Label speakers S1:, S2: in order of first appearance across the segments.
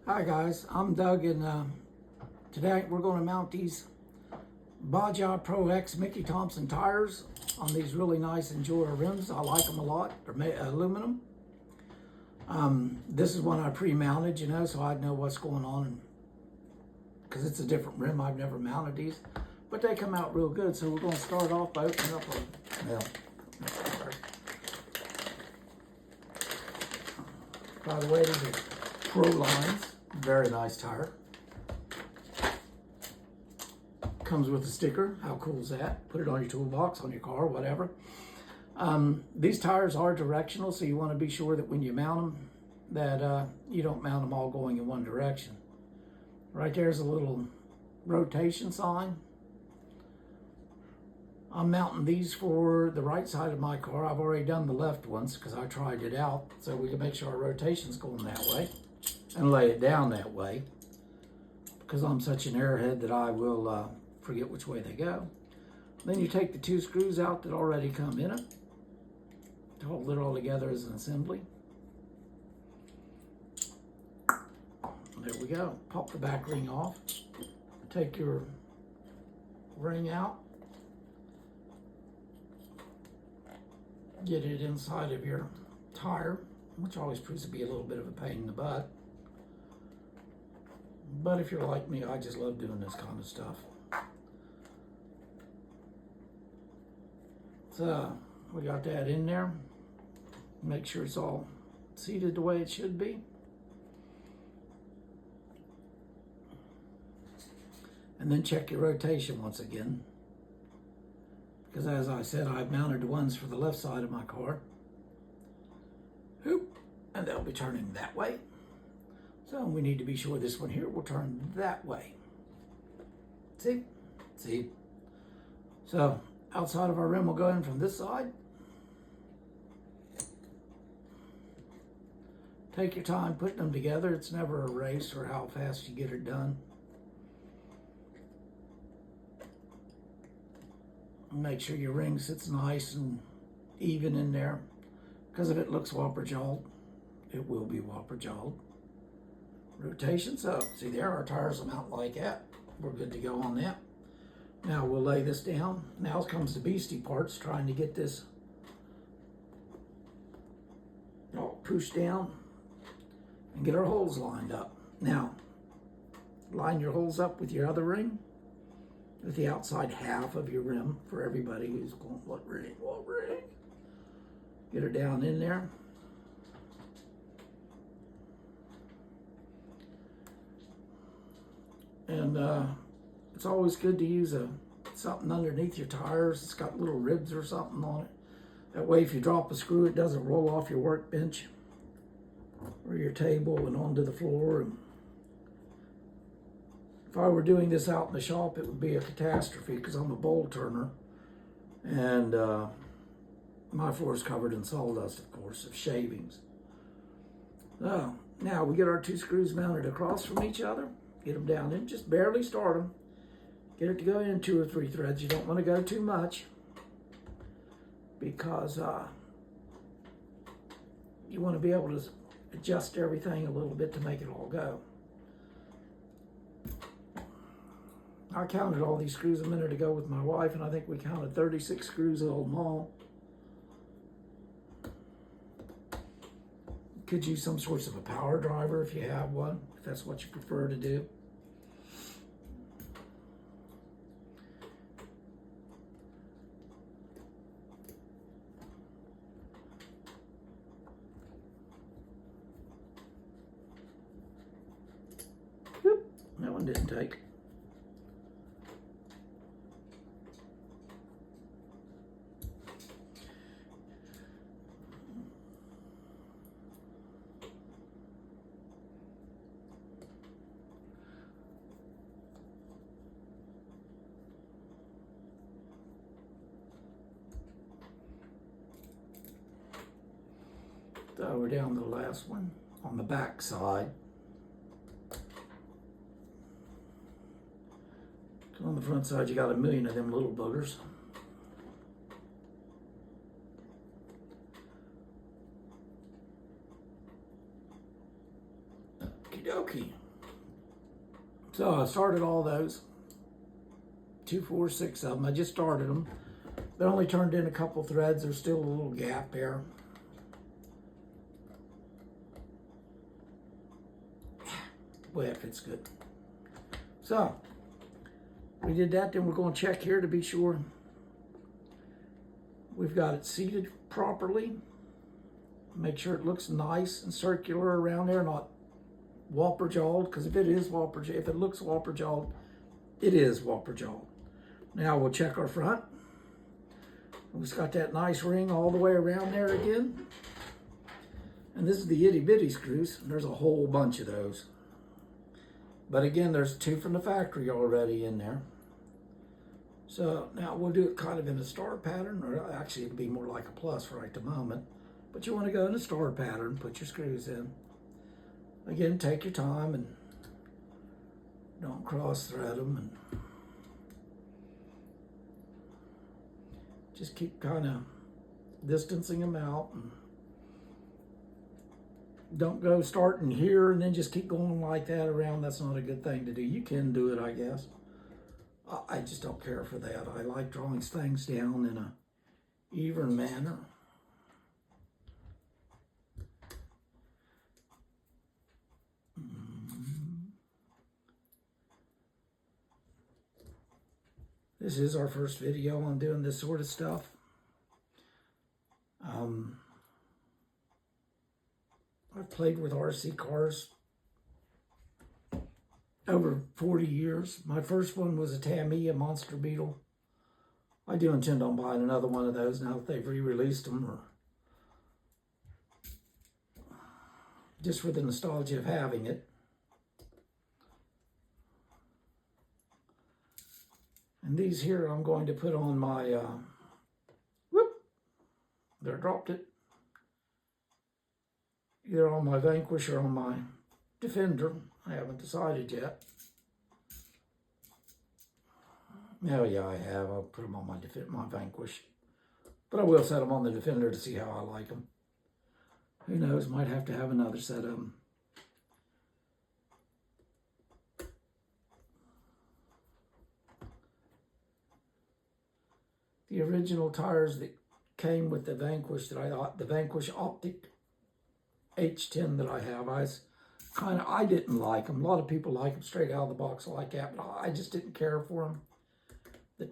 S1: Hi guys, I'm Doug, and today we're going to mount these Baja Pro X Mickey Thompson tires on these really nice Endura rims. I like them a lot. They're made aluminum. This is one I pre-mounted, so I'd know what's going on, because it's a different rim. I've never mounted these, but they come out real good. So we're going to start off by opening up by the way, these are Pro lines. Very nice tire. Comes with a sticker. How cool is that? Put it on your toolbox, on your car, whatever. These tires are directional, so you want to be sure that when you mount them, that you don't mount them all going in one direction. Right there's a little rotation sign. I'm mounting these for the right side of my car. I've already done the left ones because I tried it out, so we can make sure our rotation's going that way and lay it down that way, because I'm such an airhead that I will forget which way they go. Then you take the two screws out that already come in it to hold it all together as an assembly. There we go. Pop the back ring off. Take your ring out. Get it inside of your tire, which always proves to be a little bit of a pain in the butt. But if you're like me, I just love doing this kind of stuff. So we got that in there. Make sure it's all seated the way it should be. And then check your rotation once again, because as I said, I've mounted the ones for the left side of my car. And they'll be turning that way. So we need to be sure this one here will turn that way. See? So outside of our rim will go in from this side. Take your time putting them together. It's never a race or how fast you get it done. Make sure your ring sits nice and even in there, because if it looks whopper-jawed, it will be whopper-jawed. Rotation, so see there, our tires will mount like that. We're good to go on that. Now we'll lay this down. Now comes the beastie parts, trying to get this all pushed down and get our holes lined up. Now, line your holes up with your other ring, with the outside half of your rim, for everybody who's going, what ring? Get her down in there. And it's always good to use something underneath your tires. It's got little ribs or something on it. That way, if you drop a screw, it doesn't roll off your workbench or your table and onto the floor. And if I were doing this out in the shop, it would be a catastrophe, because I'm a bolt turner, and my floor is covered in sawdust, of course, of shavings. So now we get our two screws mounted across from each other. Get them down in, just barely start them. Get it to go in 2 or 3 threads. You don't want to go too much, because you want to be able to adjust everything a little bit to make it all go. I counted all these screws a minute ago with my wife, and I think we counted 36 screws of them all. Could use some sorts of a power driver if you have one, if that's what you prefer to do. Whoop, that one didn't take. So we're down to the last one on the back side. On the front side, you got a million of them little boogers. Okie dokie. So I started all those. 2, 4, 6 of them. I just started them. They only turned in a couple threads. There's still a little gap there. Boy, that fits good. So, we did that. Then we're going to check here to be sure we've got it seated properly. Make sure it looks nice and circular around there, not whopper-jawed, because if it looks whopper-jawed, it is whopper-jawed. Now we'll check our front. We've got that nice ring all the way around there again. And this is the itty-bitty screws. There's a whole bunch of those. But again, there's 2 from the factory already in there. So now we'll do it kind of in a star pattern, or actually it'll be more like a plus right at the moment. But you want to go in a star pattern, put your screws in. Again, take your time and don't cross thread them. And just keep kind of distancing them out. And don't go starting here and then just keep going like that around. That's not a good thing to do. You can do it, I guess. I just don't care for that. I like drawing things down in a even manner. This is our first video on doing this sort of stuff. I've played with RC cars over 40 years. My first one was a Tamiya Monster Beetle. I do intend on buying another one of those now that they've re-released them, or just for the nostalgia of having it. And these here I'm going to put on my, there, dropped it. Either on my Vanquish or on my Defender. I haven't decided yet. Oh yeah, I have. I'll put them on my Vanquish. But I will set them on the Defender to see how I like them. Who knows, might have to have another set of them. The original tires that came with the Vanquish the Vanquish Optic H10 that I have, I didn't like them. A lot of people like them straight out of the box like that, but I just didn't care for them. The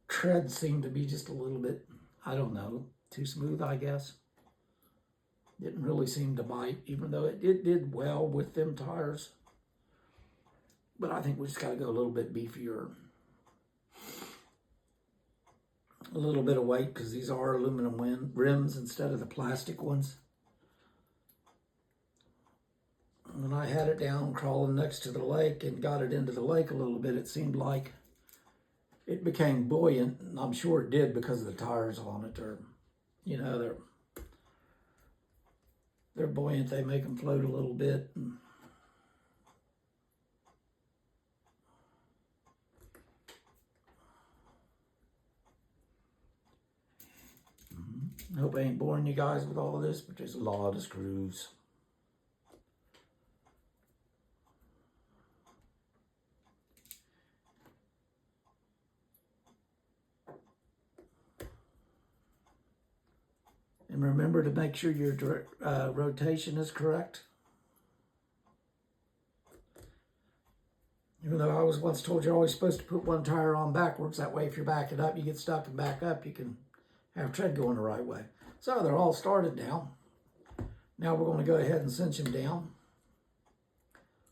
S1: tread seemed to be just a little bit, I don't know, too smooth, I guess. Didn't really seem to bite, even though it did well with them tires. But I think we just got to go a little bit beefier. A little bit of weight, because these are aluminum rims instead of the plastic ones. When I had it down crawling next to the lake and got it into the lake a little bit, it seemed like it became buoyant, and I'm sure it did because of the tires on it. They're buoyant. They make them float a little bit. And I hope I ain't boring you guys with all this, but there's a lot of screws. And remember to make sure your rotation is correct. Even though I was once told you're always supposed to put one tire on backwards, that way if you're backing up, you get stuck and back up, you can have tread going the right way. So they're all started now. Now we're going to go ahead and cinch them down.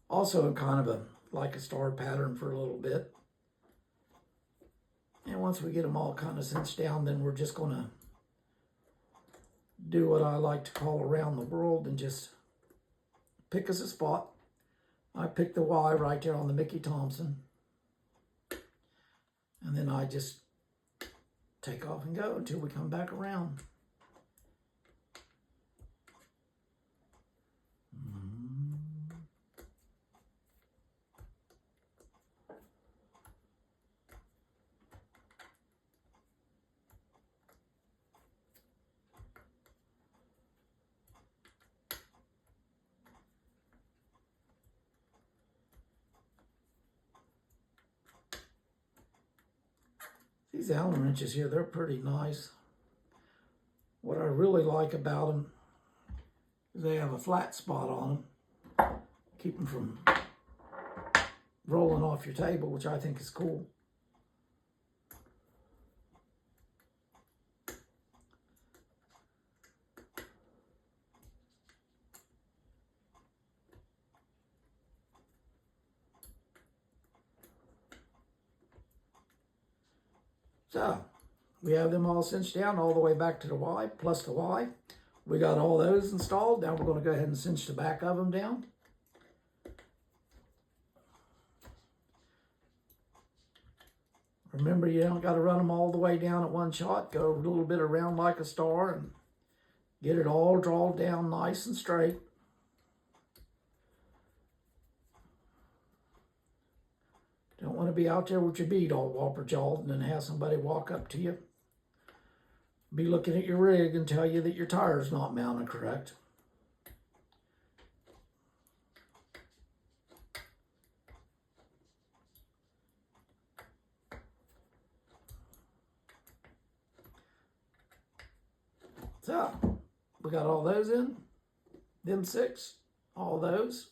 S1: Also kind of like a star pattern for a little bit. And once we get them all kind of cinched down, then we're just going to do what I like to call around the world and just pick us a spot. I picked the Y right there on the Mickey Thompson. And then I just take off and go until we come back around. These Allen wrenches here, they're pretty nice. What I really like about them is they have a flat spot on them. Keep them from rolling off your table, which I think is cool. So, we have them all cinched down all the way back to the Y, plus the Y. We got all those installed. Now we're going to go ahead and cinch the back of them down. Remember, you don't got to run them all the way down at one shot. Go a little bit around like a star and get it all drawn down nice and straight. Don't want to be out there with your bead all whopper-jawed and then have somebody walk up to you, be looking at your rig and tell you that your tire's not mounted correct. So, we got all those in, them 6, all those.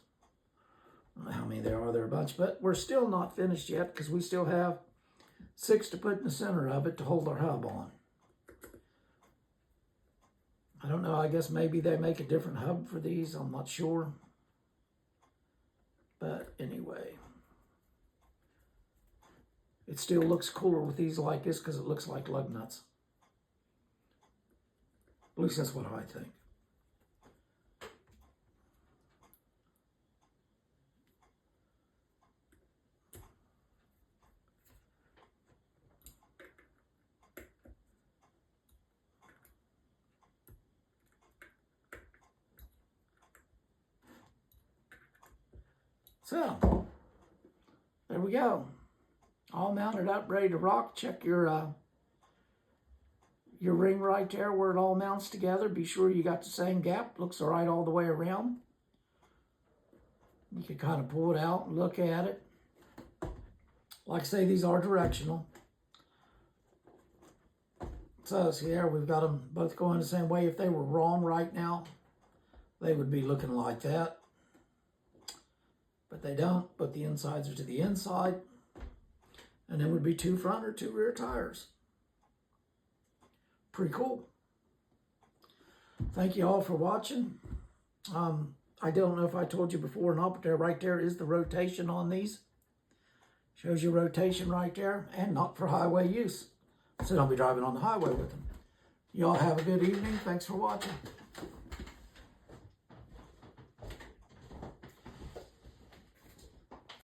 S1: I don't know how many there are, there are a bunch, but we're still not finished yet because we still have 6 to put in the center of it to hold our hub on. I don't know, I guess maybe they make a different hub for these, I'm not sure. But anyway, it still looks cooler with these like this because it looks like lug nuts. At least that's what I think. So, there we go. All mounted up, ready to rock. Check your ring right there where it all mounts together. Be sure you got the same gap. Looks all right all the way around. You can kind of pull it out and look at it. Like I say, these are directional. So, see there, we've got them both going the same way. If they were wrong right now, they would be looking like that. But they don't, but the insides are to the inside. And then would be 2 front or 2 rear tires. Pretty cool. Thank you all for watching. I don't know if I told you before or not, but there, right there is the rotation on these. Shows you rotation right there, and not for highway use. So don't be driving on the highway with them. Y'all have a good evening. Thanks for watching.